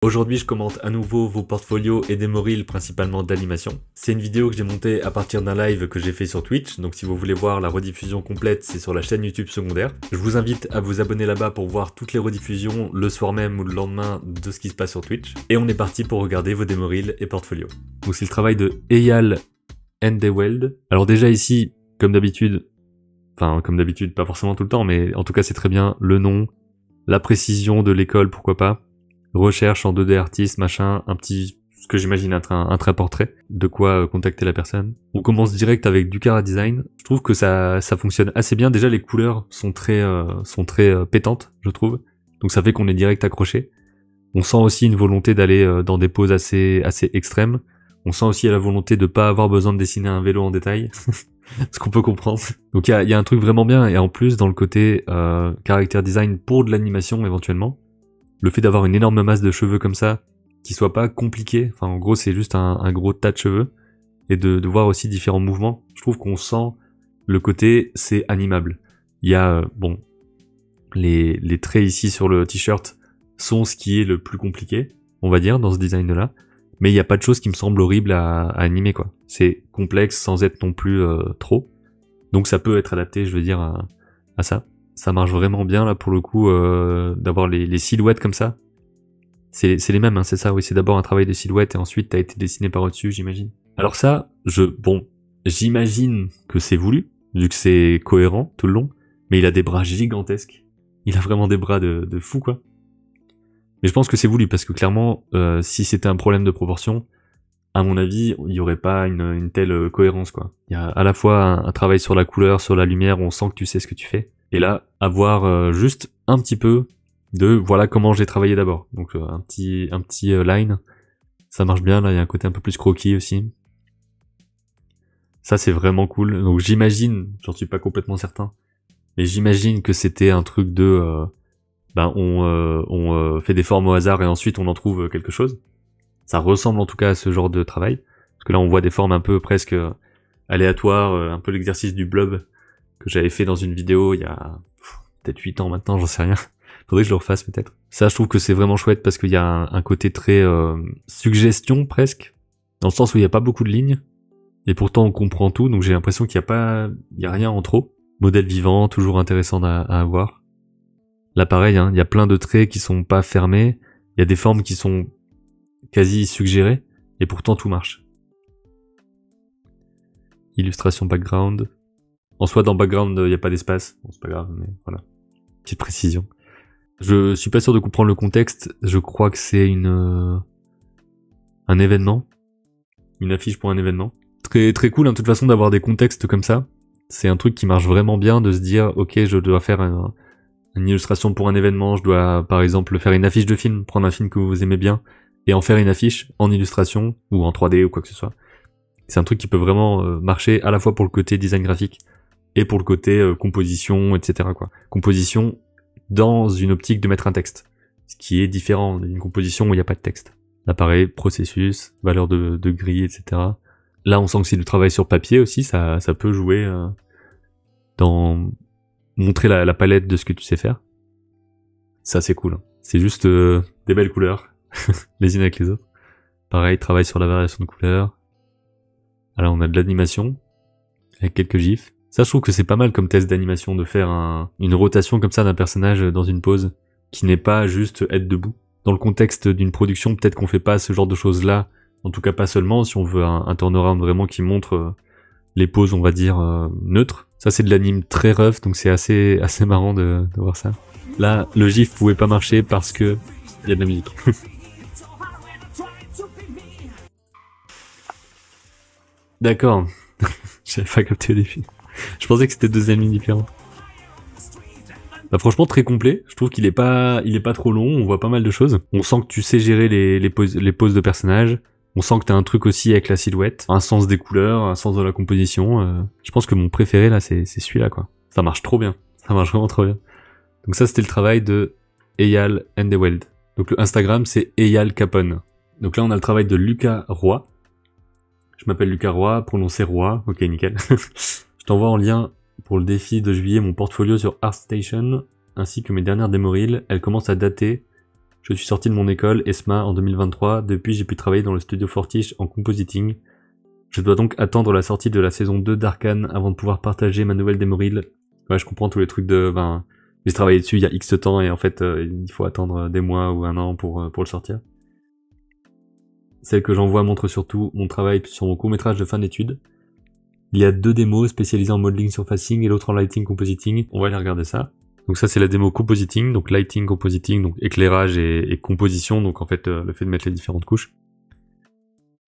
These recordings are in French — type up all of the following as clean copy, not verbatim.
Aujourd'hui, je commente à nouveau vos portfolios et des reels principalement d'animation. C'est une vidéo que j'ai montée à partir d'un live que j'ai fait sur Twitch, donc si vous voulez voir la rediffusion complète, c'est sur la chaîne YouTube secondaire. Je vous invite à vous abonner là-bas pour voir toutes les rediffusions le soir même ou le lendemain de ce qui se passe sur Twitch. Et on est parti pour regarder vos démo reels et portfolios. Donc c'est le travail de Eyal Ndewelde. Alors déjà ici, comme d'habitude, pas forcément tout le temps, mais en tout cas c'est très bien le nom, la précision de l'école, pourquoi pas. Recherche en 2D artiste, machin, ce que j'imagine être un trait portrait, de quoi contacter la personne. On commence direct avec du Cara Design. Je trouve que ça fonctionne assez bien. Déjà les couleurs sont très pétantes, je trouve. Donc ça fait qu'on est direct accroché. On sent aussi une volonté d'aller dans des poses assez extrêmes. On sent aussi la volonté de pas avoir besoin de dessiner un vélo en détail. Ce qu'on peut comprendre. Donc il y a un truc vraiment bien, et en plus dans le côté character design pour de l'animation éventuellement, le fait d'avoir une énorme masse de cheveux comme ça, qui soit pas compliqué, enfin en gros c'est juste un gros tas de cheveux, et de voir aussi différents mouvements, je trouve qu'on sent le côté c'est animable. Il y a, les traits ici sur le t-shirt sont ce qui est le plus compliqué, on va dire, dans ce design là, mais il n'y a pas de chose qui me semble horrible à animer quoi. C'est complexe sans être non plus trop, donc ça peut être adapté, je veux dire, à ça. Ça marche vraiment bien là pour le coup, d'avoir les silhouettes comme ça. C'est les mêmes, hein, c'est ça, oui, c'est d'abord un travail de silhouette et ensuite t'as été dessiné par au-dessus, j'imagine. Alors ça, j'imagine que c'est voulu, vu que c'est cohérent tout le long, mais il a des bras gigantesques. Il a vraiment des bras de fou quoi. Mais je pense que c'est voulu parce que clairement, si c'était un problème de proportion, à mon avis, il y aurait pas une telle cohérence quoi. Il y a à la fois un travail sur la couleur, sur la lumière, on sent que tu sais ce que tu fais. Et là, avoir juste un petit peu de voilà comment j'ai travaillé d'abord. Donc un petit line, ça marche bien. Là, il y a un côté un peu plus croquis aussi. Ça, c'est vraiment cool. Donc j'imagine, j'en suis pas complètement certain, mais j'imagine que c'était un truc de on fait des formes au hasard et ensuite on en trouve quelque chose. Ça ressemble en tout cas à ce genre de travail, parce que là on voit des formes un peu presque aléatoires, un peu l'exercice du blob que j'avais fait dans une vidéo il y a peut-être 8 ans maintenant, j'en sais rien. Faudrait que je le refasse peut-être. Ça, je trouve que c'est vraiment chouette parce qu'il y a un côté très suggestion presque, dans le sens où il n'y a pas beaucoup de lignes, et pourtant on comprend tout, donc j'ai l'impression qu'il y a rien en trop. Modèle vivant, toujours intéressant à avoir. Là pareil, hein, il y a plein de traits qui sont pas fermés, il y a des formes qui sont quasi suggérées, et pourtant tout marche. Illustration background. En soi, dans background, il n'y a pas d'espace. Bon, c'est pas grave, mais voilà. Petite précision. Je suis pas sûr de comprendre le contexte. Je crois que c'est un événement. Une affiche pour un événement. Très, très cool, hein, de toute façon, d'avoir des contextes comme ça. C'est un truc qui marche vraiment bien, de se dire, ok, je dois faire une illustration pour un événement. Je dois, par exemple, faire une affiche de film. Prendre un film que vous aimez bien et en faire une affiche en illustration ou en 3D ou quoi que ce soit. C'est un truc qui peut vraiment marcher à la fois pour le côté design graphique et pour le côté composition, etc. quoi. Composition dans une optique de mettre un texte, ce qui est différent d'une composition où il n'y a pas de texte. Là pareil, processus, valeur de grille, etc. Là on sent que c'est du travail sur papier aussi, ça peut jouer dans montrer la palette de ce que tu sais faire. Ça c'est cool, hein. C'est juste des belles couleurs, les unes avec les autres. Pareil, travail sur la variation de couleurs. Alors on a de l'animation, avec quelques gifs. Ça, je trouve que c'est pas mal comme test d'animation de faire une rotation comme ça d'un personnage dans une pose, qui n'est pas juste être debout. Dans le contexte d'une production, peut-être qu'on fait pas ce genre de choses-là, en tout cas pas seulement, si on veut un turnaround vraiment qui montre les poses, on va dire, neutres. Ça, c'est de l'anime très rough, donc c'est assez marrant de voir ça. Là, le gif pouvait pas marcher parce que il y a de la musique. D'accord. J'avais pas capté au début. Je pensais que c'était deux animes différents. Bah franchement très complet, je trouve qu'il est pas trop long, on voit pas mal de choses. On sent que tu sais gérer les poses de personnages. On sent que t'as un truc aussi avec la silhouette, un sens des couleurs, un sens de la composition. Je pense que mon préféré là c'est celui-là quoi. Ça marche trop bien, ça marche vraiment trop bien. Donc ça c'était le travail de Eyal Ndewelde. Donc le Instagram c'est Eyal Capone. Donc là on a le travail de Lucas Roy. Je m'appelle Lucas Roy, prononcé Roy, ok nickel. Je t'envoie en lien pour le défi de juillet mon portfolio sur ArtStation, ainsi que mes dernières démo reels. Elles commencent à dater Je suis sorti de mon école, ESMA, en 2023. Depuis, j'ai pu travailler dans le studio Fortiche en compositing. Je dois donc attendre la sortie de la saison 2 d'Arcane avant de pouvoir partager ma nouvelle démo reel. Ouais, je comprends tous les trucs de... Ben, j'ai travaillé dessus il y a X temps et en fait, il faut attendre des mois ou un an pour le sortir. Celle que j'envoie montre surtout mon travail sur mon court-métrage de fin d'études. Il y a 2 démos spécialisées en modeling surfacing et l'autre en lighting compositing. On va aller regarder ça. Donc ça, c'est la démo compositing, donc lighting compositing, donc éclairage et composition, donc en fait, le fait de mettre les différentes couches.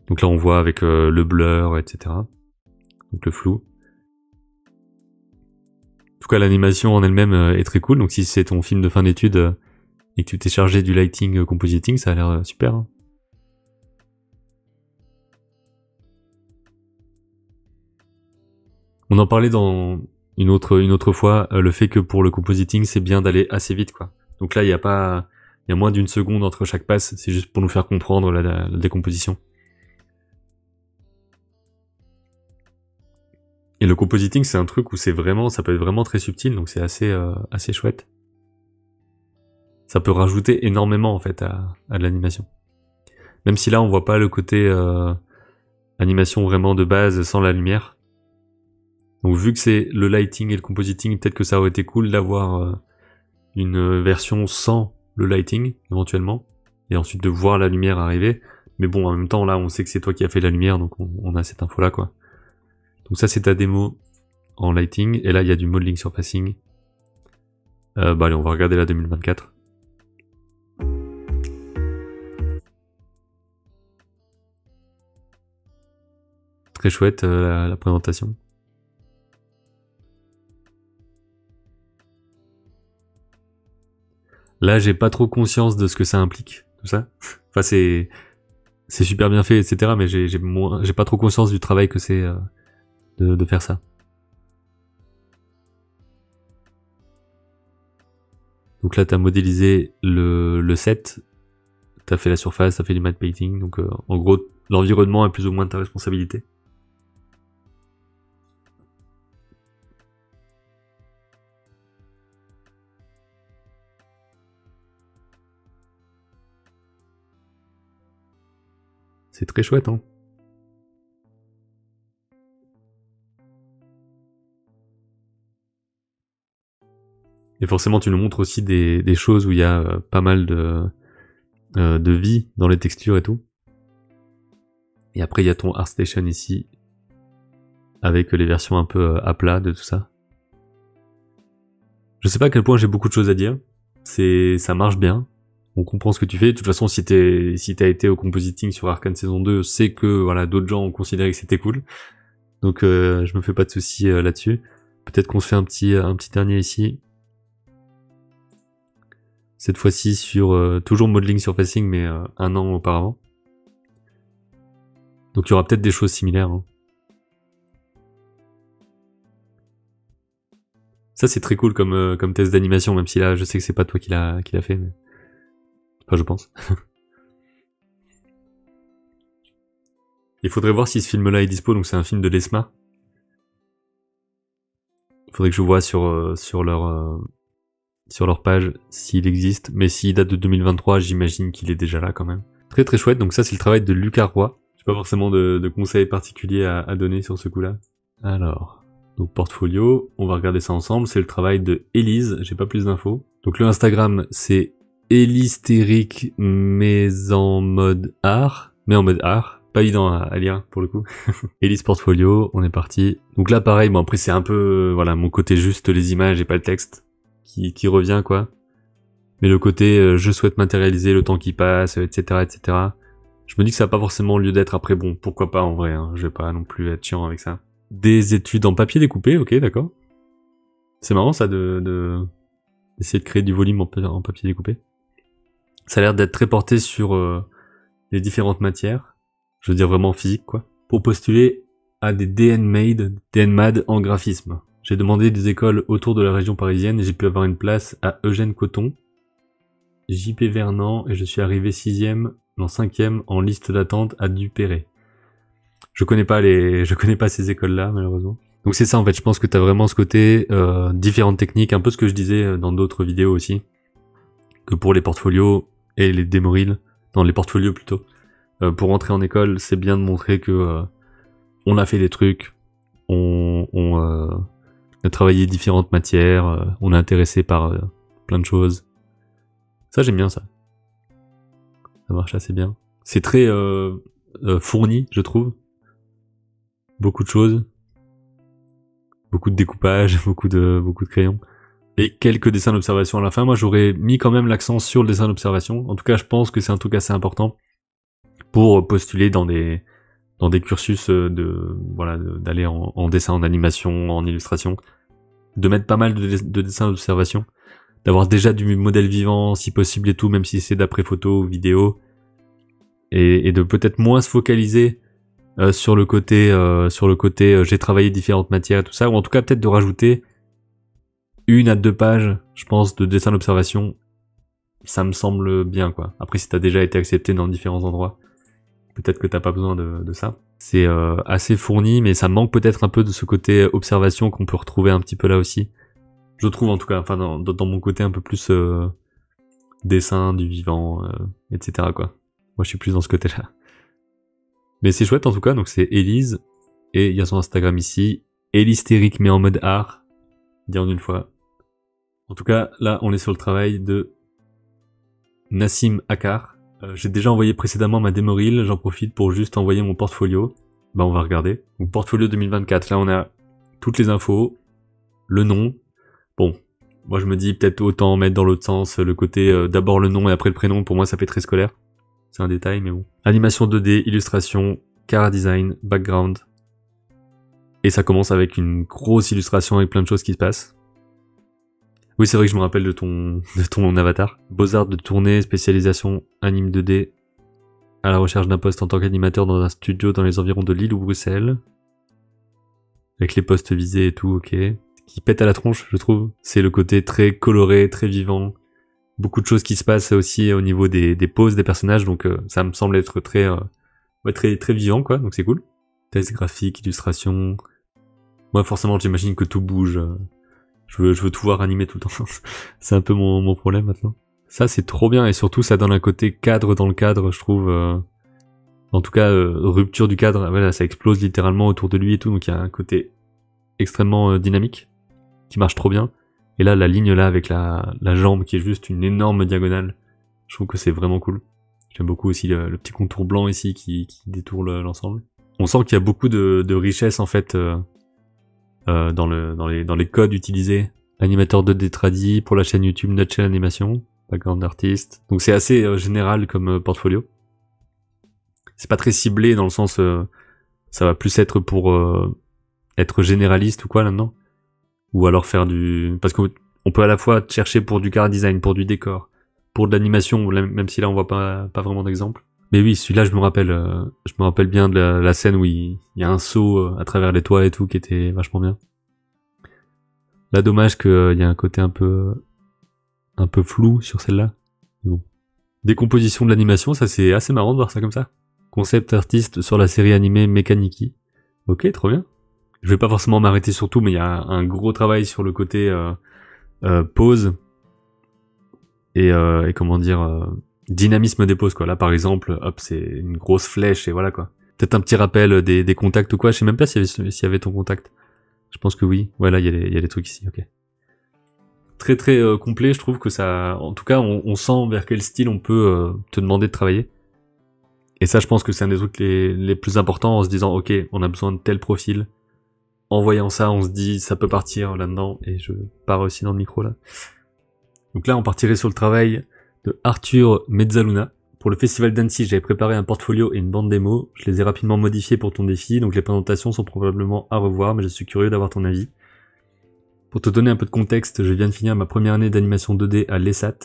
Donc là, on voit avec le blur, etc. Donc le flou. En tout cas, l'animation en elle-même est très cool. Donc si c'est ton film de fin d'études et que tu t'es chargé du lighting compositing, ça a l'air super. Hein. On en parlait dans une autre fois, le fait que pour le compositing, c'est bien d'aller assez vite, quoi. Donc là, il y a moins d'1 seconde entre chaque passe. C'est juste pour nous faire comprendre la décomposition. Et le compositing, c'est un truc où ça peut être vraiment très subtil, donc c'est assez chouette. Ça peut rajouter énormément, en fait, à de l'animation. Même si là, on voit pas le côté animation vraiment de base sans la lumière. Donc vu que c'est le lighting et le compositing, peut-être que ça aurait été cool d'avoir une version sans le lighting, éventuellement, et ensuite de voir la lumière arriver. Mais bon, en même temps, là, on sait que c'est toi qui as fait la lumière, donc on a cette info-là, quoi. Donc ça, c'est ta démo en lighting, et là, il y a du modeling surfacing. Bah allez, on va regarder la 2024. Très chouette, la présentation. Là, j'ai pas trop conscience de ce que ça implique, tout ça. Enfin, c'est super bien fait, etc. Mais j'ai pas trop conscience du travail que c'est de faire ça. Donc là, t'as modélisé le set, t'as fait la surface, t'as fait du matte painting. Donc en gros, l'environnement est plus ou moins de ta responsabilité. C'est très chouette, hein. Et forcément, tu nous montres aussi des choses où il y a pas mal de vie dans les textures et tout. Et après, il y a ton ArtStation ici, avec les versions un peu à plat de tout ça. Je sais pas à quel point j'ai beaucoup de choses à dire. Ça marche bien. On comprend ce que tu fais. De toute façon, si t'as été au compositing sur Arcane saison 2, c'est que voilà, d'autres gens ont considéré que c'était cool. Donc je me fais pas de soucis là-dessus. Peut-être qu'on se fait un petit dernier ici. Cette fois-ci sur toujours modeling surfacing, mais 1 an auparavant. Donc il y aura peut-être des choses similaires. Hein. Ça c'est très cool comme test d'animation, même si là je sais que c'est pas toi qui l'a fait. Mais... Enfin, je pense. Il faudrait voir si ce film-là est dispo, donc c'est un film de l'ESMA. Il faudrait que je vois sur leur page s'il existe, mais s'il date de 2023, j'imagine qu'il est déjà là quand même. Très très chouette, donc ça c'est le travail de Lucas Roy. J'ai pas forcément de conseils particuliers à donner sur ce coup-là. Alors, donc portfolio, on va regarder ça ensemble, c'est le travail de Elise, j'ai pas plus d'infos. Donc le Instagram c'est Elystérique mais en mode art, pas évident à lire pour le coup. Elise Portfolio, on est parti. Donc là pareil, bon après c'est un peu voilà mon côté juste les images et pas le texte qui revient quoi. Mais le côté je souhaite matérialiser le temps qui passe, etc. etc. Je me dis que ça n'a pas forcément lieu d'être. Après bon, pourquoi pas en vrai, hein. Je vais pas non plus être chiant avec ça. Des études en papier découpé, ok d'accord. C'est marrant ça d'essayer de créer du volume en papier découpé. Ça a l'air d'être très porté sur les différentes matières. Je veux dire vraiment physique, quoi. Pour postuler à des DNMAD en graphisme. J'ai demandé des écoles autour de la région parisienne et j'ai pu avoir une place à Eugène Coton, JP Vernant, et je suis arrivé 5e en liste d'attente à Dupéré. Je connais pas ces écoles-là, malheureusement. Donc c'est ça, en fait, je pense que t'as vraiment ce côté, différentes techniques, un peu ce que je disais dans d'autres vidéos aussi. Que pour les portfolios, et les démo reels, dans les portfolios plutôt. Pour rentrer en école, c'est bien de montrer que on a fait des trucs, on a travaillé différentes matières, on est intéressé par plein de choses. Ça, j'aime bien ça. Ça marche assez bien. C'est très fourni, je trouve. Beaucoup de choses. Beaucoup de découpage, beaucoup de crayons. Et quelques dessins d'observation à la fin. Moi, j'aurais mis quand même l'accent sur le dessin d'observation. En tout cas, je pense que c'est un truc assez important pour postuler dans des cursus d'aller en dessin, en animation, en illustration. De mettre pas mal de dessins d'observation. D'avoir déjà du modèle vivant, si possible et tout, même si c'est d'après photo ou vidéo. Et de peut-être moins se focaliser sur le côté j'ai travaillé différentes matières et tout ça, ou en tout cas peut-être de rajouter 1 à 2 pages, je pense, de dessin d'observation. Ça me semble bien, quoi. Après, si t'as déjà été accepté dans différents endroits, peut-être que t'as pas besoin de ça. C'est assez fourni, mais ça manque peut-être un peu de ce côté observation qu'on peut retrouver un petit peu là aussi. Je trouve en tout cas, enfin dans mon côté un peu plus dessin, du vivant, etc. quoi. Moi je suis plus dans ce côté-là. Mais c'est chouette en tout cas, donc c'est Elise, et il y a son Instagram ici, Elistérique mais en mode art, dit en une fois. En tout cas, là on est sur le travail de Nassim Akar. J'ai déjà envoyé précédemment ma démo reel, j'en profite pour juste envoyer mon portfolio. Bah on va regarder. Donc portfolio 2024, là on a toutes les infos, le nom. Bon, moi je me dis peut-être autant mettre dans l'autre sens le côté d'abord le nom et après le prénom, pour moi ça fait très scolaire. C'est un détail mais bon. Animation 2D, illustration, cara design, background. Et ça commence avec une grosse illustration avec plein de choses qui se passent. Oui, c'est vrai que je me rappelle de ton avatar. Beaux-arts de tournée, spécialisation, anime 2D, à la recherche d'un poste en tant qu'animateur dans un studio dans les environs de Lille ou Bruxelles. Avec les postes visés et tout, ok. Qui pète à la tronche, je trouve. C'est le côté très coloré, très vivant. Beaucoup de choses qui se passent aussi au niveau des poses des personnages, donc ça me semble être très vivant, quoi, donc c'est cool. Test graphique, illustration. Moi, forcément, j'imagine que tout bouge. Je veux tout voir animé tout le temps. C'est un peu mon problème maintenant. Ça, c'est trop bien, et surtout, ça donne un côté cadre dans le cadre, je trouve. En tout cas, rupture du cadre, voilà, ça explose littéralement autour de lui et tout, donc il y a un côté extrêmement dynamique, qui marche trop bien. Et là, la ligne là, avec la jambe, qui est juste une énorme diagonale, je trouve que c'est vraiment cool. J'aime beaucoup aussi le petit contour blanc ici, qui détourne l'ensemble. On sent qu'il y a beaucoup de richesse, en fait, dans les codes utilisés. Animateur 2D tradi pour la chaîne YouTube Nutshell Animation, background artist. Donc c'est assez général comme portfolio. C'est pas très ciblé dans le sens ça va plus être pour être généraliste ou quoi là-dedans, ou alors faire parce qu'on peut à la fois chercher pour du car design, pour du décor, pour de l'animation, même si là on voit pas vraiment d'exemple. Mais oui, celui-là je me rappelle bien de la scène où il y a un saut à travers les toits et tout qui était vachement bien. Là dommage qu'il y a un côté un peu flou sur celle-là. Mais bon. Décomposition de l'animation, ça c'est assez marrant de voir ça comme ça. Concept artiste sur la série animée Mekaniki. Ok, trop bien. Je vais pas forcément m'arrêter sur tout, mais il y a un gros travail sur le côté pose et comment dire dynamisme des poses, quoi. Là par exemple, hop, c'est une grosse flèche et voilà quoi. Peut-être un petit rappel des contacts ou quoi. Je sais même pas s'il y avait ton contact. Je pense que oui. Ouais, là il y a des trucs ici. Ok. Très très complet. Je trouve que ça, en tout cas, on sent vers quel style on peut te demander de travailler. Et ça, je pense que c'est un des trucs les plus importants, en se disant, ok, on a besoin de tel profil. En voyant ça, on se dit, ça peut partir là-dedans, et je pars aussi dans le micro, là. Donc là, on partirait sur le travail de Arthur Mezzaluna. Pour le festival d'Annecy, j'avais préparé un portfolio et une bande démo. Je les ai rapidement modifiés pour ton défi, donc les présentations sont probablement à revoir, mais je suis curieux d'avoir ton avis. Pour te donner un peu de contexte, je viens de finir ma première année d'animation 2D à l'ESAT.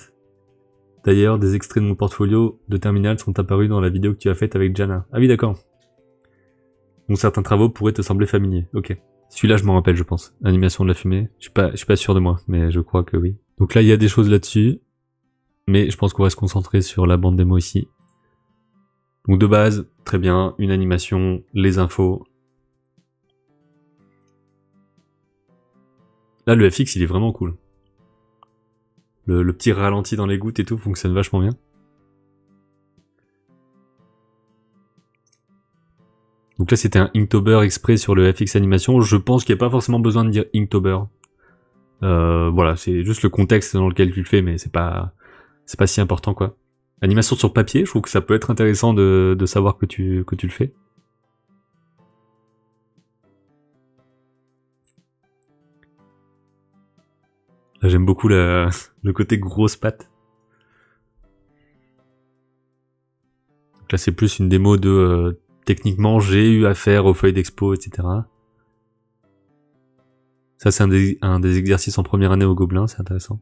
D'ailleurs, des extraits de mon portfolio de terminale sont apparus dans la vidéo que tu as faite avec Jana. Ah oui, d'accord. Donc certains travaux pourraient te sembler familiers. Ok. Celui-là, je m'en rappelle, je pense. Animation de la fumée. Je suis pas sûr de moi, mais je crois que oui. Donc là, il y a des choses là-dessus. Mais je pense qu'on va se concentrer sur la bande démo ici. Donc de base, très bien. Une animation, les infos. Là, le FX, il est vraiment cool. Le petit ralenti dans les gouttes et tout fonctionne vachement bien. Donc là c'était un Inktober exprès sur le FX animation. Je pense qu'il n'y a pas forcément besoin de dire Inktober. Voilà, c'est juste le contexte dans lequel tu le fais, mais c'est pas si important quoi. Animation sur papier, je trouve que ça peut être intéressant de savoir que tu le fais. Là j'aime beaucoup le côté grosse patte. Donc là c'est plus une démo de techniquement j'ai eu affaire aux feuilles d'expo, etc. Ça c'est un des exercices en première année au Gobelin, c'est intéressant.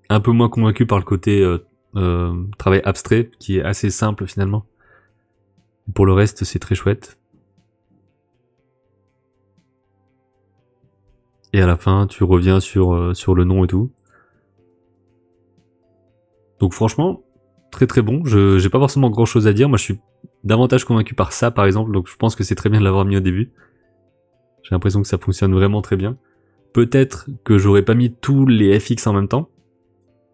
Un peu moins convaincu par le côté travail abstrait, qui est assez simple finalement. Pour le reste, c'est très chouette. Et à la fin, tu reviens sur le nom et tout. Donc franchement, très très bon. J'ai pas forcément grand chose à dire. Moi, je suis davantage convaincu par ça, par exemple. Donc je pense que c'est très bien de l'avoir mis au début. J'ai l'impression que ça fonctionne vraiment très bien. Peut-être que j'aurais pas mis tous les FX en même temps.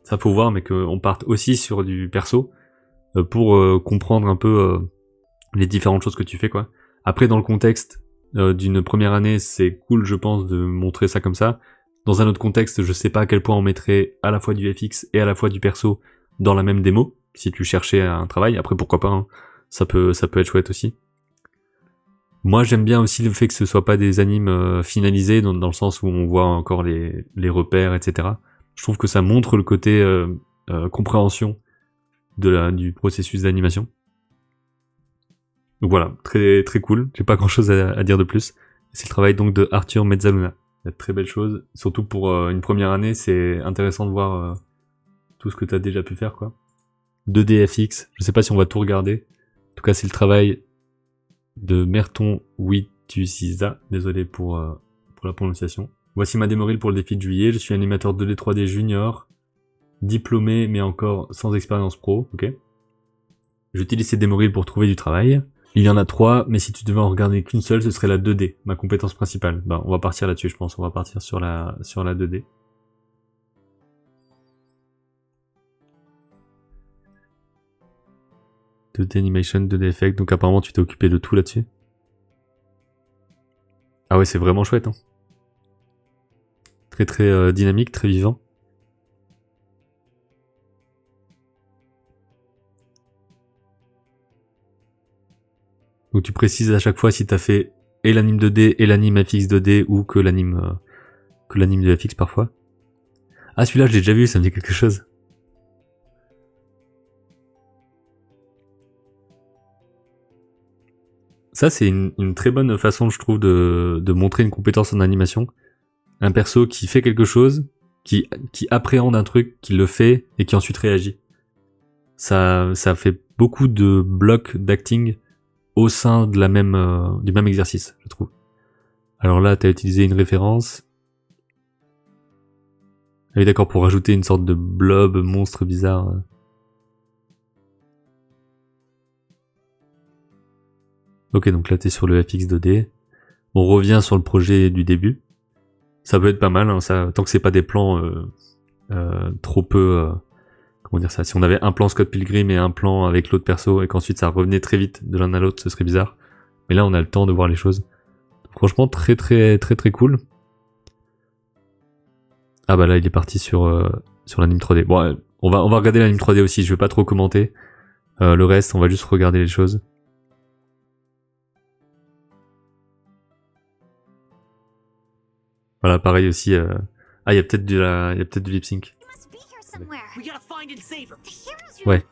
Ça faut voir, mais qu'on parte aussi sur du perso pour comprendre un peu les différentes choses que tu fais, quoi. Après, dans le contexte d'une première année, c'est cool, je pense, de montrer ça comme ça. Dans un autre contexte, je sais pas à quel point on mettrait à la fois du FX et à la fois du perso dans la même démo, si tu cherchais un travail. Après, pourquoi pas, hein. Ça peut être chouette aussi. Moi, j'aime bien aussi le fait que ce soit pas des animes finalisés, dans le sens où on voit encore les repères, etc. Je trouve que ça montre le côté compréhension du processus d'animation. Donc voilà, très très cool. J'ai pas grand chose à dire de plus. C'est le travail donc de Arthur Mezzaluna. Il y a de très belles choses. Surtout pour une première année, c'est intéressant de voir tout ce que t'as déjà pu faire, quoi. 2D FX, je sais pas si on va tout regarder. En tout cas, c'est le travail de Merton Witusiza. Désolé pour la prononciation. Voici ma démo reel pour le défi de juillet. Je suis animateur 2D 3D junior, diplômé mais encore sans expérience pro, ok. J'utilise ces démo reels pour trouver du travail. Il y en a 3, mais si tu devais en regarder qu'une seule, ce serait la 2D, ma compétence principale. Ben, on va partir là-dessus, je pense. On va partir sur la 2D. « 2D animation, 2D effect », donc apparemment tu t'es occupé de tout là-dessus. Ah ouais, c'est vraiment chouette, hein. Très très dynamique, très vivant. Donc tu précises à chaque fois si t'as fait et l'anime 2D et l'anime FX 2D ou que l'anime de FX parfois. Ah, celui-là je l'ai déjà vu, ça me dit quelque chose. Ça c'est une très bonne façon, je trouve, de montrer une compétence en animation. Un perso qui fait quelque chose, qui appréhende un truc, qui le fait et qui ensuite réagit. Ça fait beaucoup de blocs d'acting au sein de du même exercice, je trouve. Alors là, t'as utilisé une référence. Ah oui, d'accord, pour rajouter une sorte de blob monstre bizarre. Ok, donc là t'es sur le FX 2D. On revient sur le projet du début. Ça peut être pas mal, hein, ça, tant que c'est pas des plans trop peu... comment dire ça? Si on avait un plan Scott Pilgrim et un plan avec l'autre perso et qu'ensuite ça revenait très vite de l'un à l'autre, ce serait bizarre. Mais là on a le temps de voir les choses. Franchement très très très très cool. Ah bah là il est parti sur l'anime 3D. Bon, on va regarder l'anime 3D aussi, je vais pas trop commenter. Le reste, on va juste regarder les choses. Voilà, pareil aussi. Ah, il y a peut-être du lip sync. Ouais.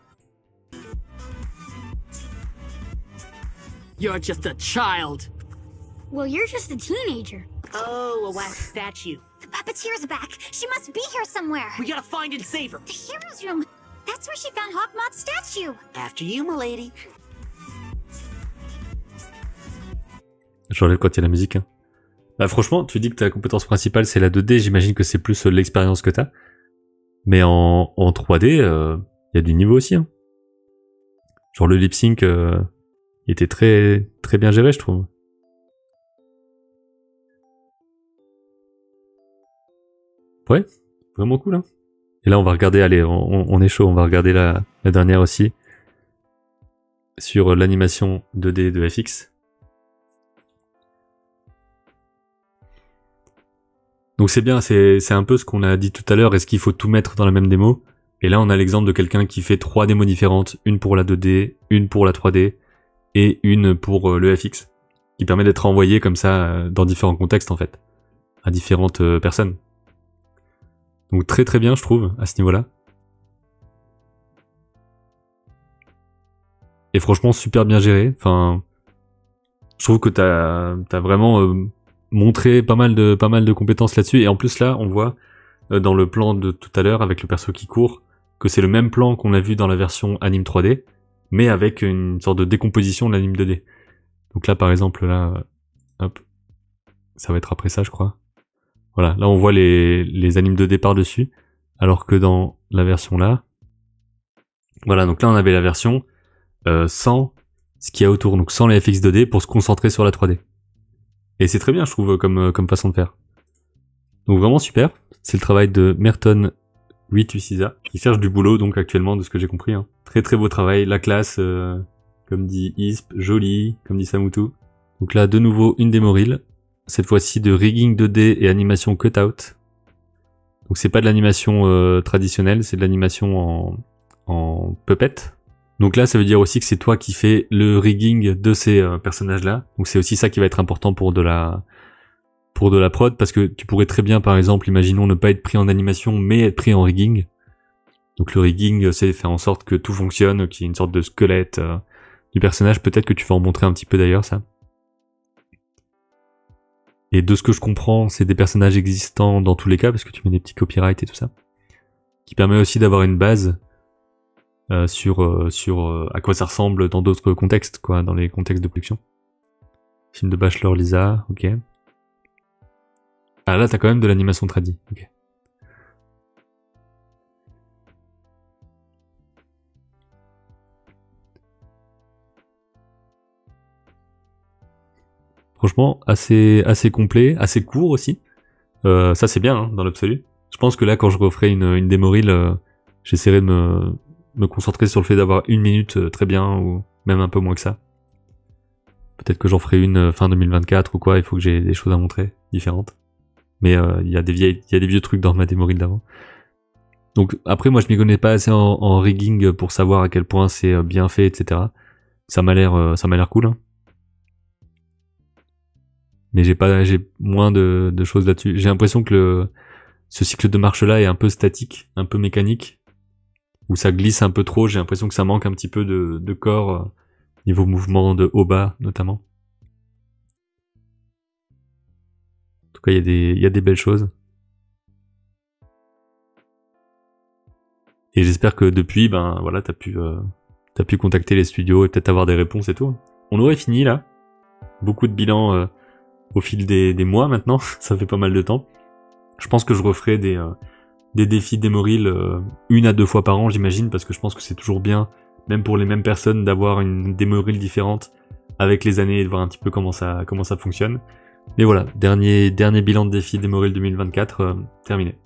You're just a child. Well, you're just a teenager. Oh, a wax statue. The puppeteer's back. She must be here somewhere. We gotta find and save her. The hero's room. That's where she found Hawkmoth's statue. After you, m'lady. J'enlève quand il y a la musique. Hein. Bah franchement, tu dis que ta compétence principale c'est la 2D, j'imagine que c'est plus l'expérience que t'as. Mais en 3D, y a du niveau aussi. Hein. Genre le lip sync, il était très très bien géré, je trouve. Ouais, vraiment cool. Hein. Et là, on va regarder, allez, on est chaud, on va regarder la dernière aussi. sur l'animation 2D de FX. Donc c'est bien, c'est un peu ce qu'on a dit tout à l'heure, est-ce qu'il faut tout mettre dans la même démo? Et là on a l'exemple de quelqu'un qui fait 3 démos différentes, une pour la 2D, une pour la 3D, et une pour le FX, qui permet d'être envoyé comme ça dans différents contextes en fait, à différentes personnes. Donc très très bien je trouve, à ce niveau-là. Et franchement super bien géré, enfin... Je trouve que t'as vraiment... montrer pas mal de compétences là-dessus, et en plus là on voit dans le plan de tout à l'heure avec le perso qui court que c'est le même plan qu'on a vu dans la version anime 3D mais avec une sorte de décomposition de l'anime 2D. Donc là par exemple là hop, ça va être après ça je crois. Voilà, là on voit les animes 2D par dessus alors que dans la version là, voilà, donc là on avait la version sans ce qu'il y a autour, donc sans les FX 2D pour se concentrer sur la 3D. Et c'est très bien, je trouve, comme façon de faire. Donc vraiment super. C'est le travail de Merton 886A, qui cherche du boulot, donc actuellement, de ce que j'ai compris. Hein. Très très beau travail. La classe, comme dit Isp, jolie, comme dit Samutu. Donc là, de nouveau, une démo reel. Cette fois-ci de rigging 2D et animation cutout. Donc c'est pas de l'animation traditionnelle, c'est de l'animation en puppet. Donc là, ça veut dire aussi que c'est toi qui fais le rigging de ces personnages-là. Donc c'est aussi ça qui va être important pour de la prod, parce que tu pourrais très bien, par exemple, imaginons ne pas être pris en animation, mais être pris en rigging. Donc le rigging, c'est faire en sorte que tout fonctionne, qu'il y ait une sorte de squelette du personnage. Peut-être que tu vas en montrer un petit peu d'ailleurs, ça. Et de ce que je comprends, c'est des personnages existants dans tous les cas, parce que tu mets des petits copyrights et tout ça. Qui permet aussi d'avoir une base sur à quoi ça ressemble dans d'autres contextes, quoi, dans les contextes de production. Film de Bachelor Lisa, ok. Ah là t'as quand même de l'animation tradi, ok. Franchement, assez complet, assez court aussi. Ça c'est bien, hein, dans l'absolu. Je pense que là quand je referai une démo reel, j'essaierai de me concentrer sur le fait d'avoir 1 minute très bien, ou même un peu moins que ça. Peut-être que j'en ferai une fin 2024 ou quoi, il faut que j'ai des choses à montrer, différentes. Mais il y a des vieux trucs dans ma démo reel d'avant. Donc après moi je m'y connais pas assez en rigging pour savoir à quel point c'est bien fait, etc. Ça m'a l'air cool, hein. Mais j'ai moins de choses là-dessus. J'ai l'impression que ce cycle de marche là est un peu statique, un peu mécanique, où ça glisse un peu trop. J'ai l'impression que ça manque un petit peu de corps, niveau mouvement de haut-bas notamment. En tout cas, il y a des belles choses. Et j'espère que depuis, ben voilà, t'as pu contacter les studios et peut-être avoir des réponses et tout. On aurait fini là. Beaucoup de bilans au fil des mois maintenant. Ça fait pas mal de temps. Je pense que je referai des défis démo reel 1 à 2 fois par an, j'imagine, parce que je pense que c'est toujours bien, même pour les mêmes personnes, d'avoir une démo reel différente avec les années et de voir un petit peu comment ça fonctionne. Mais voilà, dernier bilan de défi démo reel 2024 terminé.